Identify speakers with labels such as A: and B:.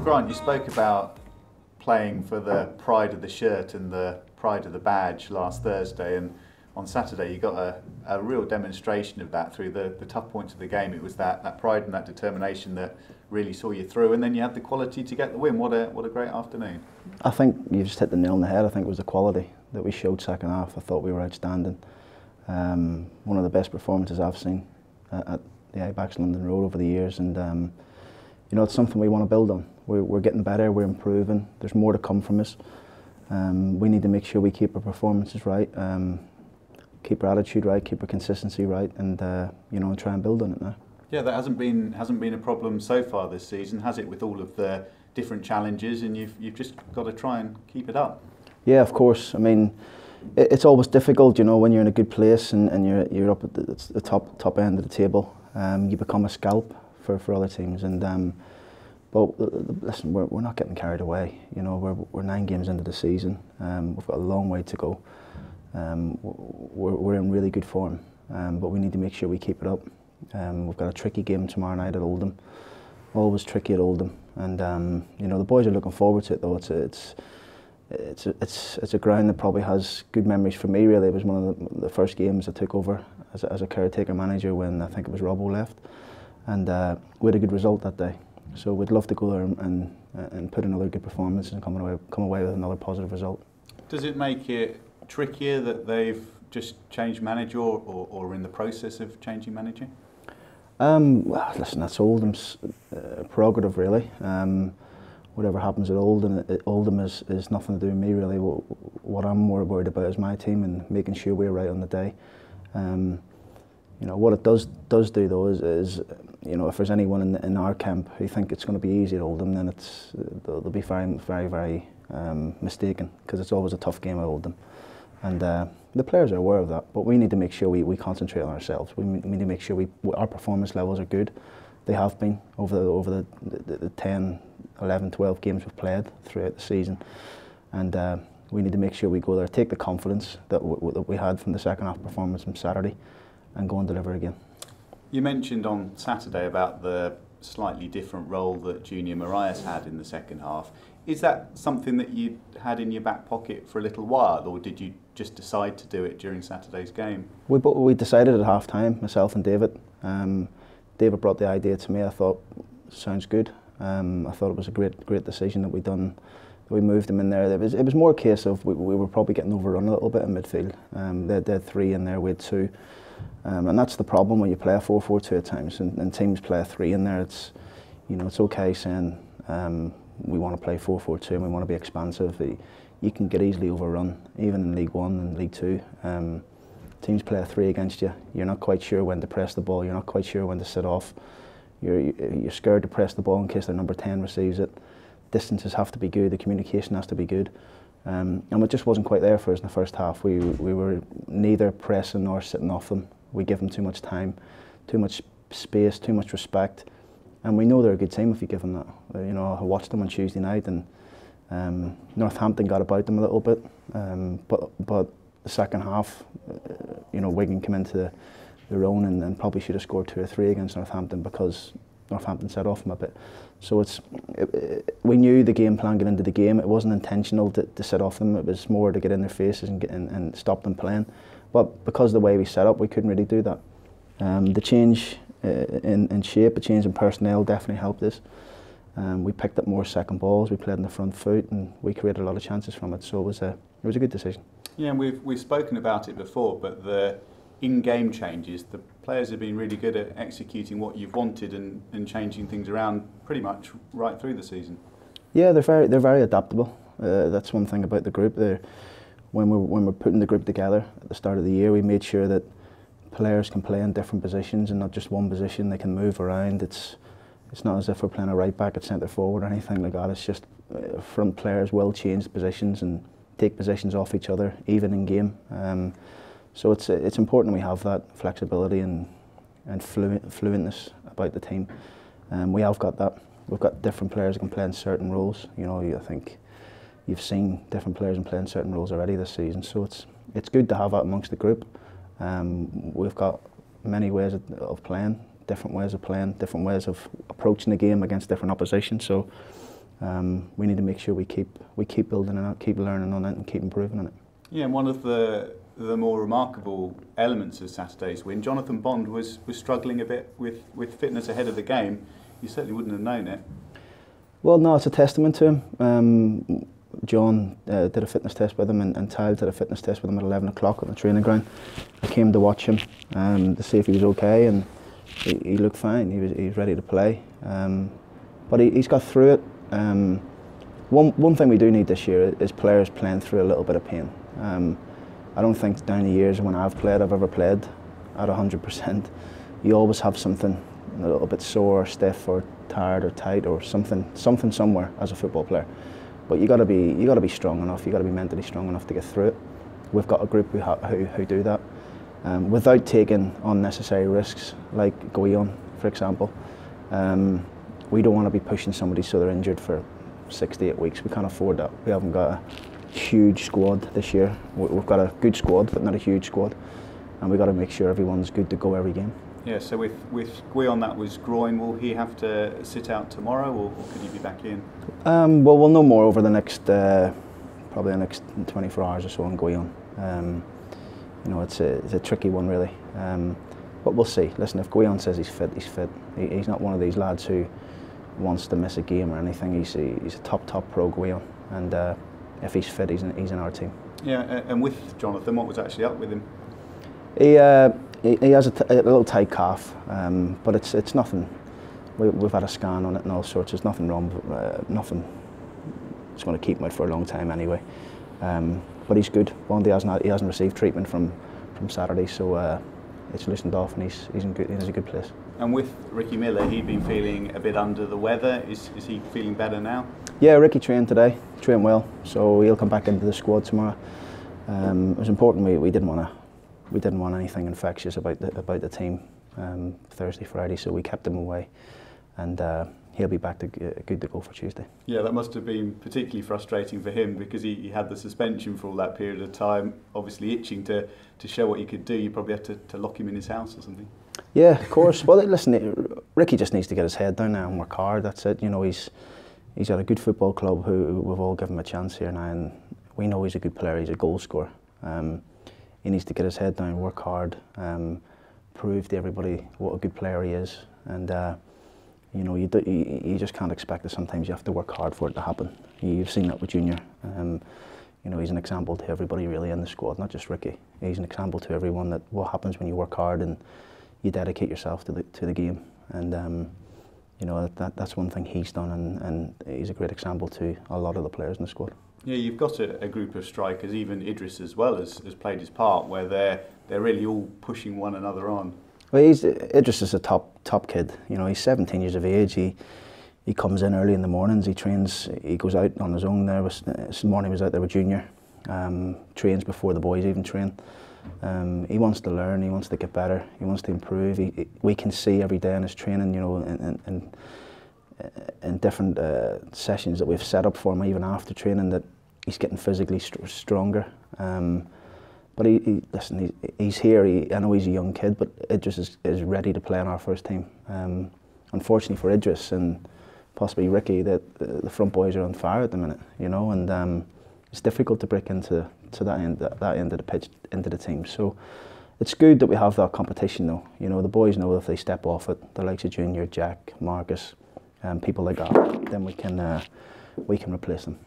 A: Grant, you spoke about playing for the pride of the shirt and the pride of the badge last Thursday, and on Saturday you got a real demonstration of that through the tough points of the game. It was that pride and that determination that really saw you through, and then you had the quality to get the win. What a great afternoon.
B: I think you just hit the nail on the head. I think it was the quality that we showed second half. I thought we were outstanding. One of the best performances I've seen at the Ibaks London Road over the years, and you know, it's something we want to build on. We're getting better, we're improving, there's more to come from us. We need to make sure we keep our performances right, keep our attitude right, keep our consistency right, and you know, try and build on it now.
A: Yeah, that hasn't been a problem so far this season, has it, with all of the different challenges, and you've just got to try and keep it up. Yeah,
B: of course. I mean, it's always difficult, you know, when you're in a good place and you're up at the top end of the table. You become a scalp for other teams, and but listen, we're not getting carried away. You know, we're 9 games into the season. We've got a long way to go. We're in really good form, but we need to make sure we keep it up. We've got a tricky game tomorrow night at Oldham. Always tricky at Oldham, and you know, the boys are looking forward to it though. It's a ground that probably has good memories for me. Really, it was one of the first games I took over as a caretaker manager when I think it was Robbo left, and we had a good result that day. So we'd love to go there and put another good performance and come away with another positive result.
A: Does it make it trickier that they've just changed manager or are in the process of changing manager?
B: Well, listen, that's Oldham's prerogative, really. Whatever happens at Oldham is nothing to do with me, really. What I'm more worried about is my team and making sure we're right on the day. You know, what it does do though is you know, if there's anyone in our camp who think it's going to be easy at Oldham, then they'll be very mistaken, because it's always a tough game at Oldham, and the players are aware of that. But we need to make sure we concentrate on ourselves. We need to make sure our performance levels are good. They have been over the 10, 11, 12 games we've played throughout the season, and we need to make sure we go there, take the confidence that we had from the second half performance on Saturday, and go and deliver again.
A: You mentioned on Saturday about the slightly different role that Junior Marias had in the second half. Is that something that you had in your back pocket for a little while, or did you just decide to do it during Saturday's game?
B: We decided at half time, myself and David. David brought the idea to me. I thought, sounds good. I thought it was a great decision that we moved him in there. It was more a case of we were probably getting overrun a little bit in midfield. They had 3 in there, we had 2. And that's the problem when you play a 4-4-2 at times, and teams play a 3 in there. It's, you know, it's okay saying we want to play 4-4-2 and we want to be expansive. You can get easily overrun, even in League 1 and League 2. Teams play a 3 against you. You're not quite sure when to press the ball. You're not quite sure when to sit off. You're scared to press the ball in case their number 10 receives it. Distances have to be good. The communication has to be good. And it just wasn't quite there for us in the first half. We were neither pressing nor sitting off them. We give them too much time, too much space, too much respect. And we know they're a good team if you give them that. You know, I watched them on Tuesday night, and Northampton got about them a little bit. But the second half, you know, Wigan came into their own and probably should have scored 2 or 3 against Northampton, because Northampton set off them a bit. So we knew the game plan going into the game. It wasn't intentional to set off them. It was more to get in their faces and stop them playing. But because of the way we set up, we couldn't really do that. The change in shape, the change in personnel definitely helped us. We picked up more second balls. We played in the front foot, and we created a lot of chances from it. So it was a good decision. Yeah,
A: and we've spoken about it before, but the in-game changes, the players have been really good at executing what you've wanted and changing things around pretty much right through the season.
B: Yeah, they're very adaptable. That's one thing about the group. When we're putting the group together at the start of the year, we made sure that players can play in different positions and not just one position. They can move around. It's not as if we're playing a right back at centre forward or anything like that. It's just front players will change positions and take positions off each other, even in game. So it's important we have that flexibility and fluentness about the team. We have got that. We've got different players who can play in certain roles. You know, I think you've seen different players in playing certain roles already this season. So it's good to have that amongst the group. We've got many ways of playing, different ways of approaching the game against different opposition. So we need to make sure we keep building on it, keep learning on it, and keep improving on it.
A: Yeah, and one of the more remarkable elements of Saturday's win, Jonathan Bond was struggling a bit with fitness ahead of the game. You certainly wouldn't have known it.
B: Well, no, it's a testament to him. John did a fitness test with him, and Tyle did a fitness test with him at 11 o'clock on the training ground. I came to watch him to see if he was okay, and he looked fine. He was ready to play, but he's got through it. One thing we do need this year is players playing through a little bit of pain. I don't think down the years when I've ever played at 100%. You always have something a little bit sore, or stiff, or tired, or tight, or something somewhere as a football player. But you got to be strong enough. You got to be mentally strong enough to get through it. We've got a group who do that without taking unnecessary risks, like Guillon, for example. We don't want to be pushing somebody so they're injured for 6 to 8 weeks. We can't afford that. We haven't got a huge squad this year. We've got a good squad, but not a huge squad, and we've got to make sure everyone's good to go every game.
A: Yeah, so with Guillon, that was groin. Will he have to sit out tomorrow, or could he be back in?
B: Well, we'll know more over the next, probably the next 24 hours or so on Guillon. You know, it's a tricky one really, but we'll see. Listen, if Guillon says he's fit, he's fit. He's not one of these lads who wants to miss a game or anything. He's a top pro Guillon, and if he's fit, he's in our team.
A: Yeah, and with Jonathan, what was actually up with him?
B: He has a little tight calf, but it's nothing. We've had a scan on it and all sorts. There's nothing wrong. Nothing. It's going to keep him out for a long time anyway. But he's good. Bondi he hasn't received treatment from Saturday, so it's loosened off, and he's in a good place.
A: And with Ricky Miller, he'd been feeling a bit under the weather. Is he feeling better now? Yeah,
B: Ricky trained today. Trained well, so he'll come back into the squad tomorrow. It was important. We didn't want anything infectious about the team Thursday, Friday, so we kept him away, and he'll be back to good to go for Tuesday. Yeah,
A: that must have been particularly frustrating for him, because he had the suspension for all that period of time, obviously itching to show what he could do. You probably had to lock him in his house or something.
B: Yeah, of course. Well, listen, Ricky just needs to get his head down now and work hard. That's it. You know, he's at a good football club who we've all given him a chance here now, and we know he's a good player. He's a goal scorer. He needs to get his head down, work hard, prove to everybody what a good player he is, and you know, you just can't expect it. Sometimes you have to work hard for it to happen. You've seen that with Junior. You know, he's an example to everybody really in the squad, not just Ricky. He's an example to everyone that what happens when you work hard and you dedicate yourself to the game. And you know, that's one thing he's done, and he's a great example to a lot of the players in the squad.
A: Yeah, you've got a group of strikers, even Idris as well has played his part, where they're really all pushing one another on.
B: Well, Idris is a top kid. You know, he's 17 years of age. He comes in early in the mornings. He trains. He goes out on his own. This morning he was out there with Junior. Trains before the boys even train. He wants to learn. He wants to get better. He wants to improve. We can see every day in his training, you know, in different sessions that we've set up for him, even after training, that he's getting physically stronger. But listen, he's here. I know he's a young kid, but Idris is ready to play on our first team. Unfortunately for Idris and possibly Ricky, the front boys are on fire at the minute, you know, and it's difficult to break into that end of the pitch, into the team. So it's good that we have that competition, though. You know, the boys know if they step off it, the likes of Junior, Jack, Marcus, people like that, then we can replace them.